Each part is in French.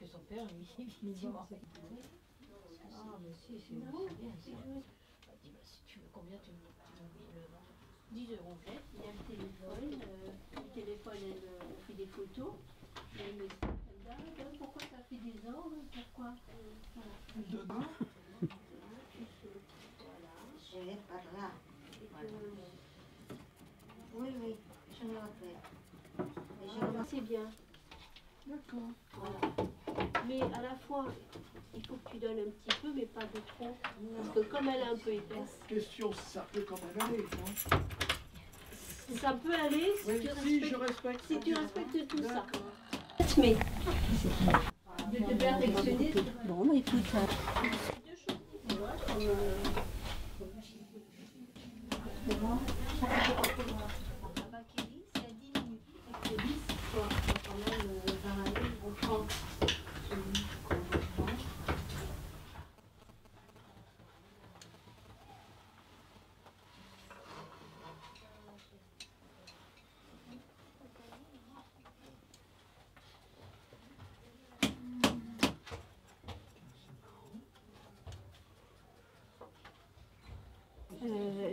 que son père, lui, il dit, ah, mais si, c'est bien, c'est vrai. Il dit, bah, si tu veux combien, tu me dis le nom. 10 euros. Il y a le téléphone, elle fait des photos. Et elle me dit, pourquoi tu as fait des ordres? Pourquoi voilà. Je vais par là. Oui, oui, je me rappelle. C'est bien. D'accord. Voilà. Mais à la fois, il faut que tu donnes un petit peu, mais pas de trop. Parce que comme elle est un peu épaisse. Question, ça peut quand même aller, non? Ça peut aller si, Oui, tu, respectes, si tu respectes tout ça. Mais De te perfectionner. bon, écoute, ça.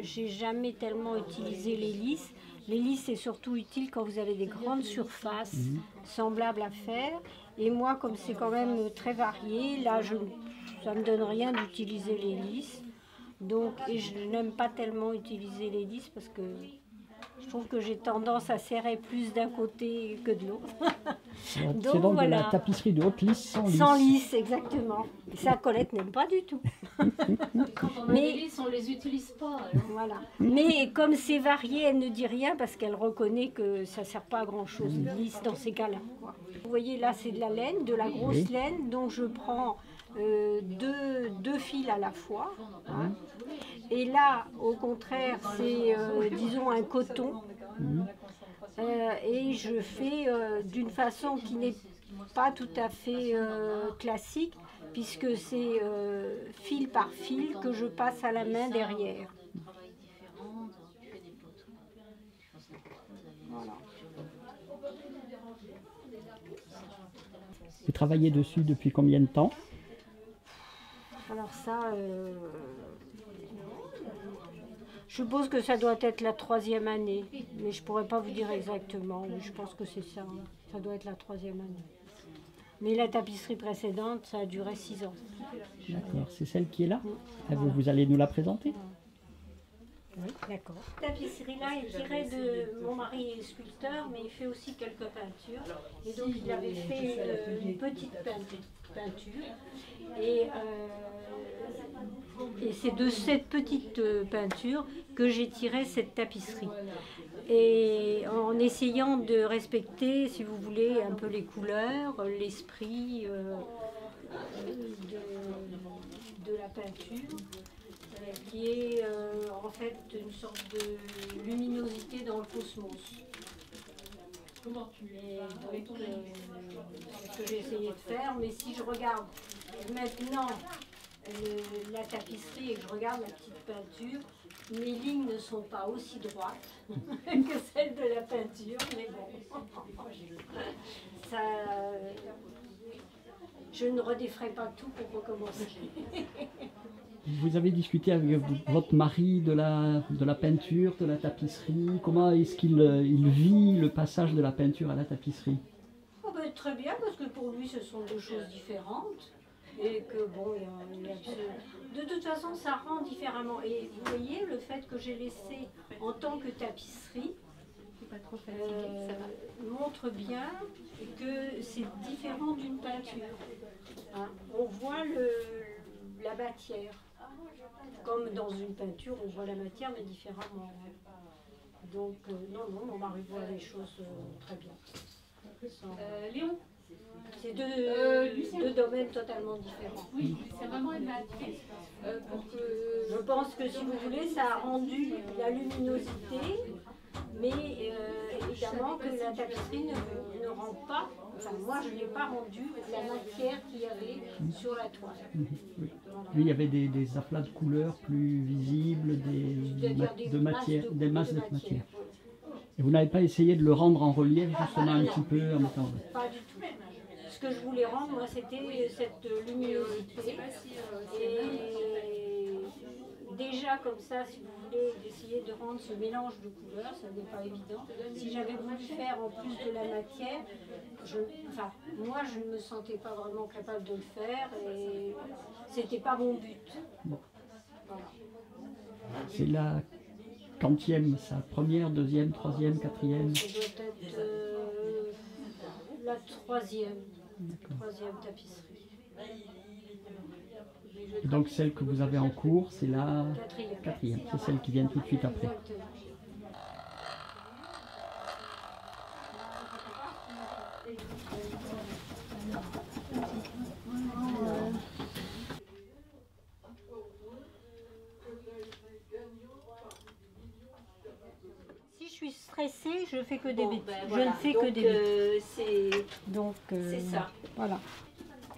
J'ai jamais tellement utilisé l'hélice. L'hélice c'est surtout utile quand vous avez des grandes surfaces semblables à faire. Et moi, comme c'est quand même très varié, là, ça me donne rien d'utiliser l'hélice. Donc, et je n'aime pas tellement utiliser l'hélice parce que je trouve que j'ai tendance à serrer plus d'un côté que de l'autre. C'est donc de la tapisserie de haute lisse sans lisse. Sans lisse, exactement. Et ça, Colette n'aime pas du tout. Quand on a des lisses, on les utilise pas. Alors. Voilà. Mais comme c'est varié, elle ne dit rien parce qu'elle reconnaît que ça ne sert pas à grand chose, lisse dans ces cas-là. Vous voyez, là, c'est de la laine, de la grosse laine, dont je prends deux fils à la fois. Hein. Et là, au contraire, c'est, disons, un coton. Et je fais d'une façon qui n'est pas tout à fait classique, puisque c'est fil par fil que je passe à la main derrière. Voilà. Vous travaillez dessus depuis combien de temps? Alors ça, je suppose que ça doit être la 3e année, mais je ne pourrais pas vous dire exactement. Je pense que c'est ça, hein. Ça doit être la 3e année. Mais la tapisserie précédente, ça a duré 6 ans. D'accord, c'est celle qui est là? Vous allez nous la présenter? Oui, d'accord. Cette tapisserie-là est tirée de... Mon mari est sculpteur, mais il fait aussi quelques peintures. Et donc, il avait fait une petite peinture. Et c'est de cette petite peinture que j'ai tiré cette tapisserie. Et en essayant de respecter, si vous voulez, un peu les couleurs, l'esprit de la peinture, qui est en fait une sorte de luminosité dans le cosmos. Et donc, c'est ce que j'ai essayé de faire, mais si je regarde maintenant la tapisserie et que je regarde la petite peinture, mes lignes ne sont pas aussi droites que celles de la peinture, mais bon, ça, je ne redéferai pas tout pour recommencer. Vous avez discuté avec votre mari de la peinture, de la tapisserie. Comment est-ce qu'il vit le passage de la peinture à la tapisserie? Oh ben, très bien, parce que pour lui, ce sont deux choses différentes. Et que bon, de toute façon, ça rend différemment. Et vous voyez, le fait que j'ai laissé en tant que tapisserie montre bien que c'est différent d'une peinture. Hein, on voit la matière. Comme dans une peinture, on voit la matière, mais différemment. Donc, non, mon mari voit les choses très bien. Léon, c'est deux domaines totalement différents. oui, c'est vraiment une matrice. Je pense que, si vous voulez, ça a rendu la luminosité, mais évidemment que la tapisserie ne rend pas, enfin moi je n'ai pas rendu la matière qu'il y avait sur la toile. Oui. Oui, il y avait des aplats de couleurs plus visibles, des masses de matière. Et vous n'avez pas essayé de le rendre en relief justement un petit peu en mettant... Pas du tout. Ce que je voulais rendre, moi, c'était cette luminosité. Et déjà, comme ça, si vous voulez, d'essayer de rendre ce mélange de couleurs, ça n'est pas évident. Si j'avais voulu faire en plus de la matière, moi, je ne me sentais pas vraiment capable de le faire et c'était pas mon but. Bon. Voilà. C'est la quantième, ça? Première, deuxième, troisième, quatrième? Ça doit être la troisième tapisserie. Et donc celle que vous avez en cours, c'est la Quatrième. quatrième. C'est celle qui vient tout de suite après. Exactement. Si je suis stressée, je fais que des bêtises. Voilà. Je ne fais que des bêtises. C'est c'est ça. Voilà.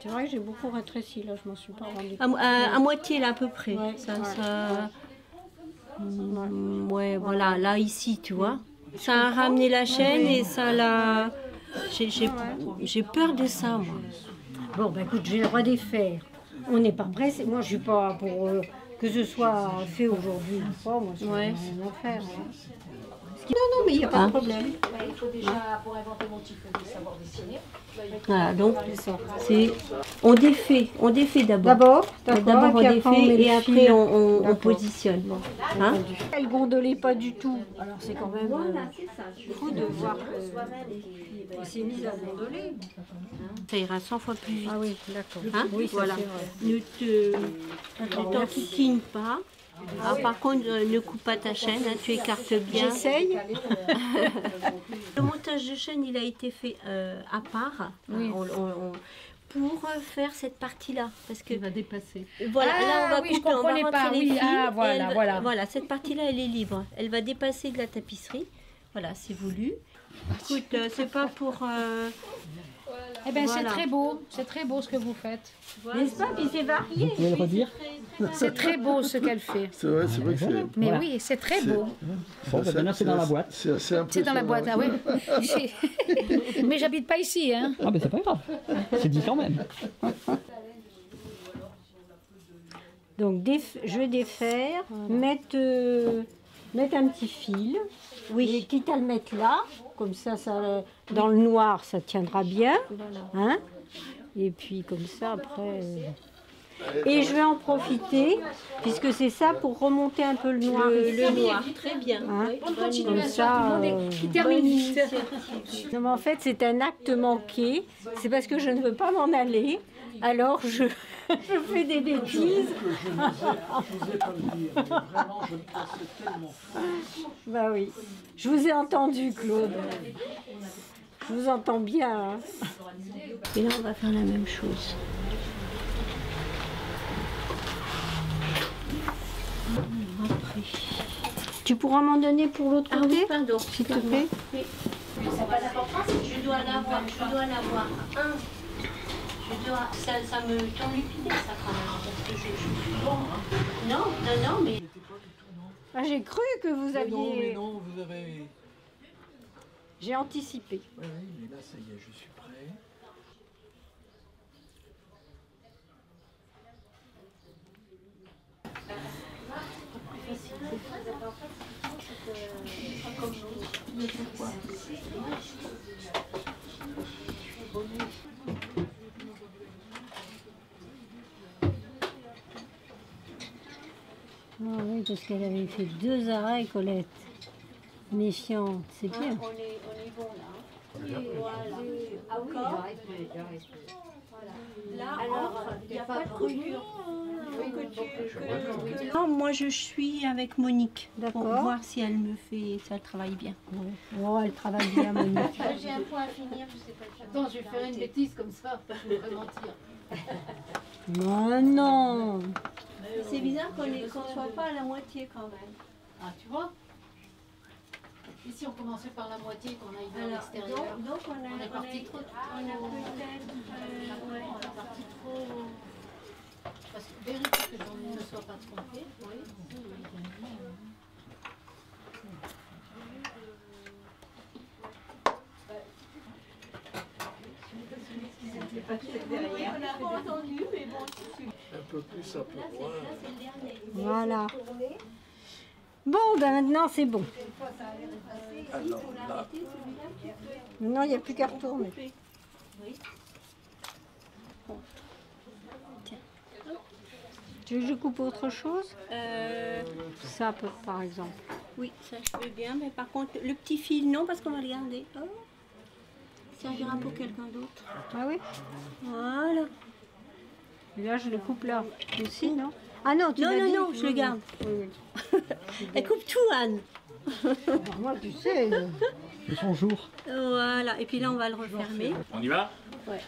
C'est vrai que j'ai beaucoup rétréci, là, je m'en suis pas rendu compte. À moitié là à peu près. Ouais, Ça, ouais, ça... Ouais, voilà, là ici, tu vois. Ça a ramené la chaîne et ça l'a... J'ai peur de ça, moi. Bon, bah écoute, j'ai le droit d'y faire. On n'est pas pressé. Moi, je suis pas pour que ce soit fait aujourd'hui ou pas. Moi, je n'ai rien à faire. Hein. Non, mais il n'y a pas de problème. Il faut déjà, pour inventer mon petit feu, savoir dessiner. Voilà, donc c'est... On défait D'abord, D'abord on et puis après, défait met et le après fil. on D'accord. positionne. Hein? Elle gondolait pas du tout. Alors c'est quand même c'est ça. fou de voir qu'elle s'est mise à gondoler. Ça ira 100 fois plus vite. Ah oui, d'accord. Hein? Oui, ça, Voilà. c'est vrai. Ne t'enquiquine pas. Ah, par contre, ne coupe pas ta chaîne, hein, tu écartes bien. J'essaye. Le montage de chaîne, il a été fait à part pour faire cette partie-là. Parce que va dépasser. voilà, là on va oui, je couper, on va comprenais rentrer pas, les oui, fils. ah, voilà, et elle va- voilà. Voilà, cette partie-là, elle est libre. Elle va dépasser de la tapisserie. Voilà, c'est voulu. Écoute, c'est pas pour... Eh bien, Voilà. c'est très beau ce que vous faites. N'est-ce pas? Puis c'est varié. Vous pouvez le redire? C'est très beau ce qu'elle fait. C'est vrai que c'est. Mais Voilà. oui, c'est très beau. Bon, ben, maintenant c'est dans la boîte. C'est assez C'est dans la boîte, ah oui. Mais j'habite pas ici, hein. Ah ben c'est pas grave, c'est dit quand même. Donc je vais défaire, mettre un petit fil. Oui. Et quitte à le mettre là, comme ça, dans le noir, ça tiendra bien. Hein? Et puis comme ça, après... Et je vais en profiter, puisque c'est ça, pour remonter un peu le noir. Le noir, très bien. Hein? Bonne Comme continuation à ça, tout le monde qui termine vite. Non, mais en fait, c'est un acte manqué. C'est parce que je ne veux pas m'en aller. Alors, je fais des bêtises. Je n'osais pas le dire, mais vraiment, je me cassais tellement. Bah oui. Je vous ai entendu, Claude. Je vous entends bien. Hein. Et là, on va faire la même chose. Après. Tu pourras m'en donner pour l'autre Ah côté, oui, pardon. s'il te plaît? C'est pas d'importance, je dois l'avoir un. Ça me t'enlupinait ça quand même. Parce que bon. Non, mais. Ah, j'ai cru que vous aviez... Non, vous avez... J'ai anticipé. Oui, mais là, ça y est, je suis prêt. Ah oui, parce qu'elle avait fait 2 arrêts, Colette. Méfiante, c'est bien. On est bon là. Voilà. Ah oui, Là, alors, il n'y a pas de coupure. Non, moi je suis avec Monique pour D'accord. voir si elle me fait, si elle travaille bien. Oh, elle travaille bien, Monique. J'ai un point à finir, je sais pas. Attends, je vais faire une bêtise comme ça, je vais mentir. Non, non. C'est bizarre qu'on ne soit pas à la moitié quand même. Ah, tu vois? Ici, on commençait par la moitié, qu'on aille vers Alors, l'extérieur. donc on On est parti trop. on a peut-être... On est parti trop. Parce que vérifie que je ne me sois pas trompée. Oui. on n'a pas entendu, mais bon, Un peu plus ça pour moi. c'est le dernier. Voilà. Bon, ben maintenant c'est bon. Alors là, Non, il n'y a plus qu'à retourner. Tu veux que je coupe autre chose? Ça, par exemple. Oui, ça je veux bien, mais par contre, le petit fil, non, parce qu'on va le garder. Oh. Ça ira pour quelqu'un d'autre. Ah oui? Voilà. Et là, je le coupe là aussi, non? Ah non, tu Non, l'as non, dit. non, je le garde. Oui. Elle coupe tout, Anne. Moi, tu sais. C'est son jour. Voilà, et puis là, on va le refermer. On y va? Ouais.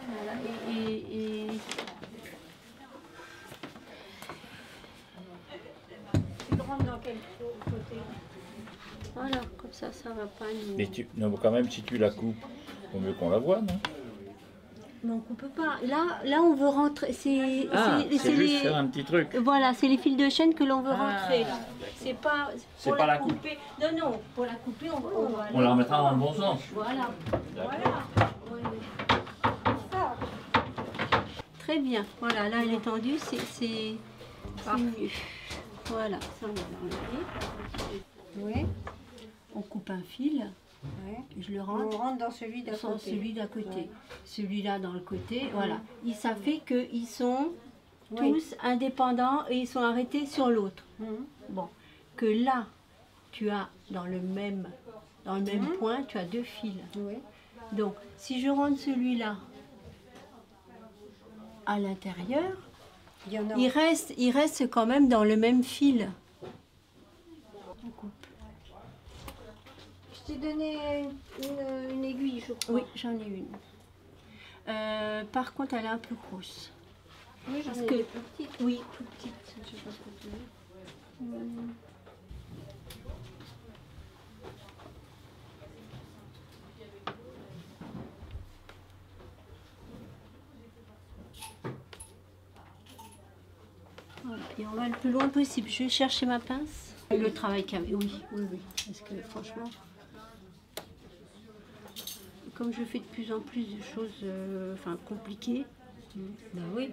Voilà, et... Tu rentres dans quel côté? Voilà, comme ça va pas nous... Mais non, quand même, si tu la coupes, vaut mieux qu'on la voie, non? Mais on coupe pas. Là, on veut rentrer. C'est C'est juste faire un petit truc. Voilà, c'est les fils de chaîne que l'on veut rentrer. Là. C'est pas. C'est pour pas la coupe. couper. Non, non, pour la couper, on va. On la remettra dans le bon sens. Voilà. D'accord. Ouais. Très bien. Voilà, là, elle est tendue, c'est mieux. Voilà, ça, on va l'enlever. Oui. On coupe un fil. Ouais. Je le On rentre. rentre dans celui d'à Sans côté. celui d'à côté. Ouais. Celui-là dans le côté, voilà. Et ça fait qu'ils sont Oui. tous indépendants et ils sont arrêtés sur l'autre. Mhm. Bon, que là, tu as dans le même point, tu as deux fils. Oui. Donc, si je rentre celui-là à l'intérieur, Il y en a. il reste quand même dans le même fil. On coupe. Je t'ai donné une aiguille, je crois. Oui, j'en ai une. Par contre, elle est un peu grosse. Oui, j'en Parce ai que- des plus petites. Oui, tout petite. Je sais pas ce que tu veux. Voilà, et on va le plus loin possible. Je vais chercher ma pince. Le travail qu'il y avait, oui, oui, oui. Parce que franchement, comme je fais de plus en plus de choses compliquées, Ben oui.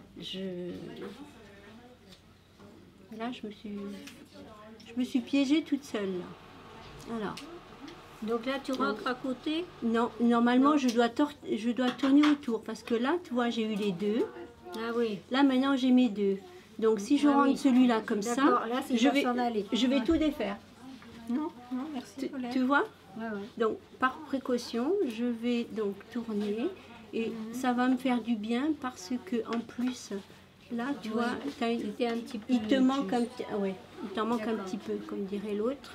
là, je me suis piégée toute seule. Là. Voilà. Donc là, tu rentres à côté. Non, normalement, je dois tourner autour parce que là, tu vois, j'ai eu les deux. Ah oui. Là, maintenant, j'ai mes deux. Donc, si je Ah rentre oui. celui-là comme ça, D'accord, là, c'est je pour vais, s'en aller. je vais Ouais. tout défaire. Non, non, merci. Paulette. Tu vois? Ouais, ouais. Donc, par précaution, je vais donc tourner et ça va me faire du bien parce que en plus, là, tu vois, C'était un petit peu. il te manque un petit, ouais, il t'en manque un petit peu, comme dirait l'autre.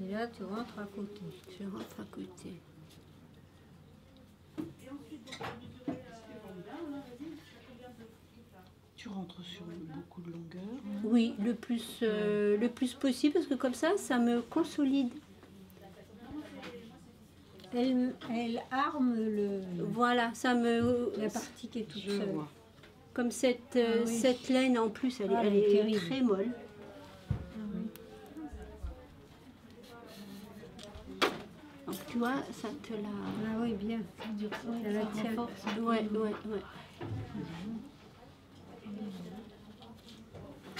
Et là, tu rentres à côté. Je rentre à côté. Tu rentres sur beaucoup de longueur. Oui, le plus possible parce que comme ça me consolide. Elle arme Voilà, la partie qui est toute Je seule. vois. comme cette, oui. cette laine en plus, elle, Ah, elle elle est est terrible. très molle. Donc tu vois, ça te la... Ah oui, bien. Ça la tient. Ouais, ouais, ouais.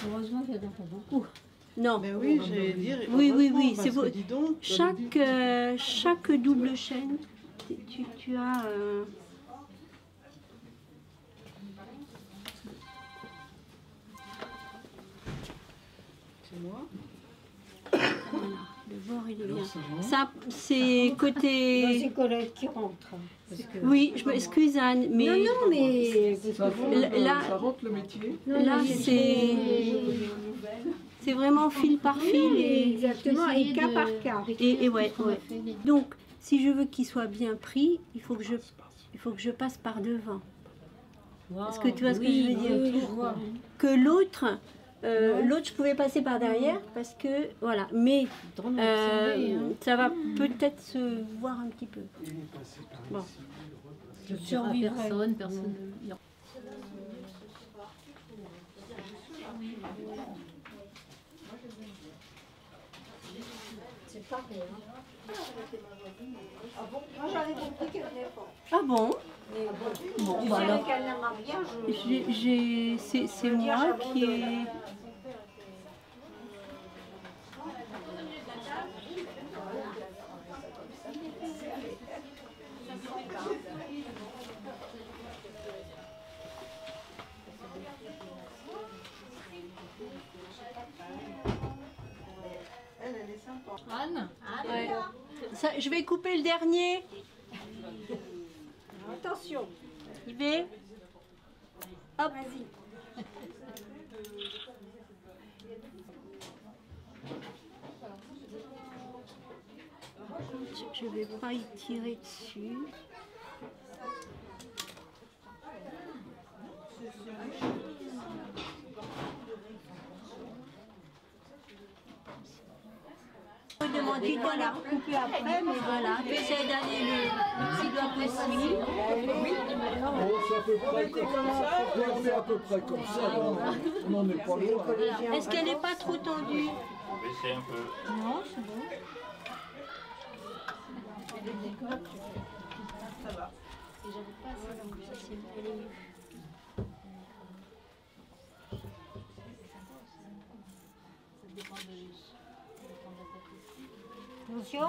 Heureusement qu'il n'y en a pas beaucoup. Non, Ben oui, j'allais dire. Oui, oui, heureusement, oui, parce c'est que beau. dis donc, chaque double chaîne, tu as... c'est moi. Voilà, le bord il est bien. ça va. Ça, c'est Non, côté... c'est Colette qui rentre. Parce que... Oui, je m'excuse Anne, mais... Non, non, mais... Ça rentre, Là- ça rentre le métier. Non, Là, non, c'est vraiment fil par fil et... Exactement, et cas par cas. Et ouais, ouais. Donc, si je veux qu'il soit bien pris, il faut que je passe par devant. Est-ce que tu vois ce que je veux dire? Oui, je vois. Que l'autre, l'autre, je pouvais passer par derrière parce que, voilà. Mais ça va peut-être se voir un petit peu. Bon. Je survivrai. Personne. C'est pas rien. Ah bon? Moi j'avais compris qu'elle venait pas. Ah bon? Bon, bah alors. qu'elle n'aime rien, C'est moi qui ai... Elle est sympa. Anne, Ouais. Ça, je vais couper le dernier. Attention. Il va. Hop. Je vais pas y tirer dessus. Je peux demander de la recouper après, mais voilà, j'essaie d'aller le plus loin possible. Oh, c'est à peu près comme ça. On est à peu près comme ça. On n'en est pas loin. Est-ce qu'elle n'est pas trop tendue? Baissez un peu. Non, c'est bon. Ça va. Attention,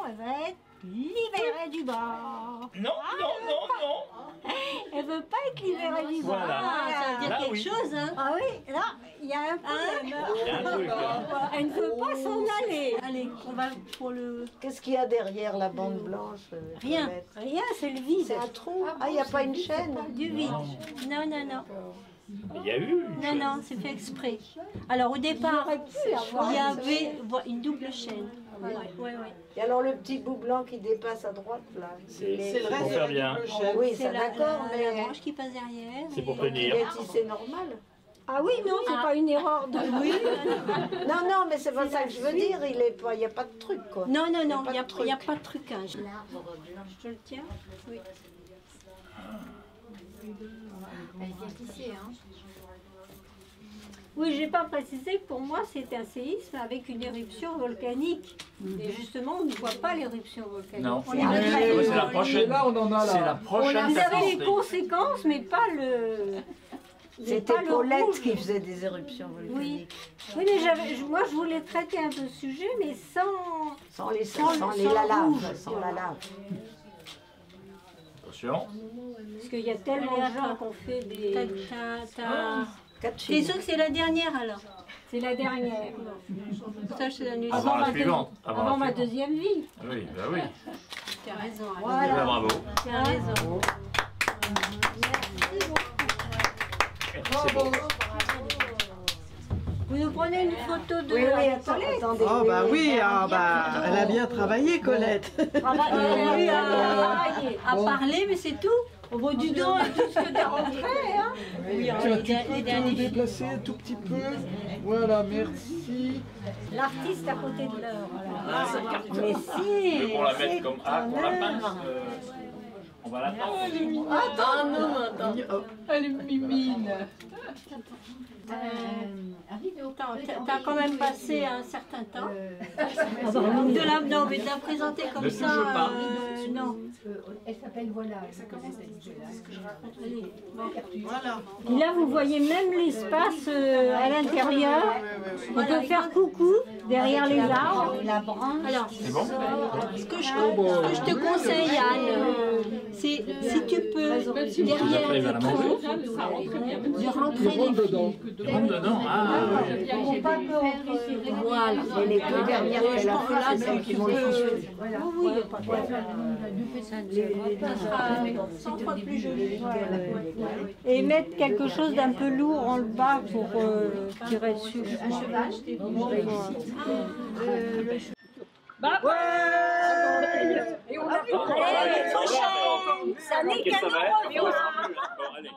elle va être libérée du bas. Non, non, non, non. Elle veut pas être libérée du bas. Voilà. Ça veut dire Là, quelque oui. chose, hein? Ah oui, là, il y a un problème. Il y a un truc, hein. Elle ne veut pas s'en aller. Allez, on va pour le... Qu'est-ce qu'il y a derrière la bande blanche? Rien. Violette? Rien, c'est le vide. C'est un trou. Ah, il n'y a pas une chaîne? Du vide. Non, non, non. Il y a eu. Non, non, c'est fait exprès. Alors au départ, il y avait une double chaîne. Ouais, ouais, ouais. Et alors le petit bout blanc qui dépasse à droite, là? C'est le reste Pour de faire la bien. double chaîne. Oui, C'est ça d'accord, la mais branche qui passe derrière. C'est pour et- il tenir. est tissé normal. Ah oui, non, c'est pas une erreur de oui. Non, non, mais c'est pas ça que je veux dire. Il n'y a pas de truc, quoi. Non, non, non, il Il y a pas de n'y a truc. pas de trucage. Je te le tiens? Oui. elle est bien tissée, hein. Oui, j'ai pas précisé que pour moi c'était un séisme avec une éruption volcanique. Et justement, on ne voit pas l'éruption volcanique. Non. On est Ah, même oui, pas oui, dans c'est la les- prochaine. Et là, on en a C'est la là. prochaine Vous avez les catastrophe. conséquences, mais pas le. C'était pas le Paulette rouge. qui faisait des éruptions volcaniques. Oui, mais moi je voulais traiter un peu le sujet, mais sans. Sans les, Sans sans le- les sans la le lave. rouge. Sans la lave. Attention. Parce qu'il y a tellement de gens qui ont fait des. Quatre T'es filles. sûr que c'est la dernière alors? C'est la dernière. Ça, je te donne une- Avant la ma suivante. Avant la ma suivante. deuxième vie. Oui, bah oui. Tu as raison. Eh ben, bravo. Tu as raison. C'est bon. Vous nous prenez une photo de Oui, oui, la attends, Colette. attendez. Ah bah oui, ah bah, elle a bien travaillé, Colette. Elle a eu à parler, mais c'est tout. Au bout du dos et tout ce que t'as rentré, hein. Oui, Tiens, les tu peux te derniers. déplacer un tout petit peu. Voilà, merci. L'artiste à côté de l'heure. Ah, cette carte. Mais si. Tu veux qu'on la mette comme A pour la pince on va la pince. Elle est mimine. T'as quand même passé un certain temps. Non, mais de la présenter comme Ne ça. touche pas. Non. Elle s'appelle Voilà. Allez, bon. Voilà. Et là, vous voyez même l'espace à l'intérieur. On peut faire coucou derrière les arbres. Alors, C'est bon ce que je te conseille, Anne, c'est si tu peux, derrière Après, il va le la manger. tronc, de Il rentrer rentre les dedans. Rentre dedans. Ah, oui. Voilà. Et les deux dernières qu'elle a fait, c'est celles qui vont le toucher. Oui, ça sera plus joli. Et mettre quelque chose d'un peu lourd en le bas pour tirer dessus. Et on a... Allez, prochaine. Ça n'est qu'un Ça va être. Bon, allez.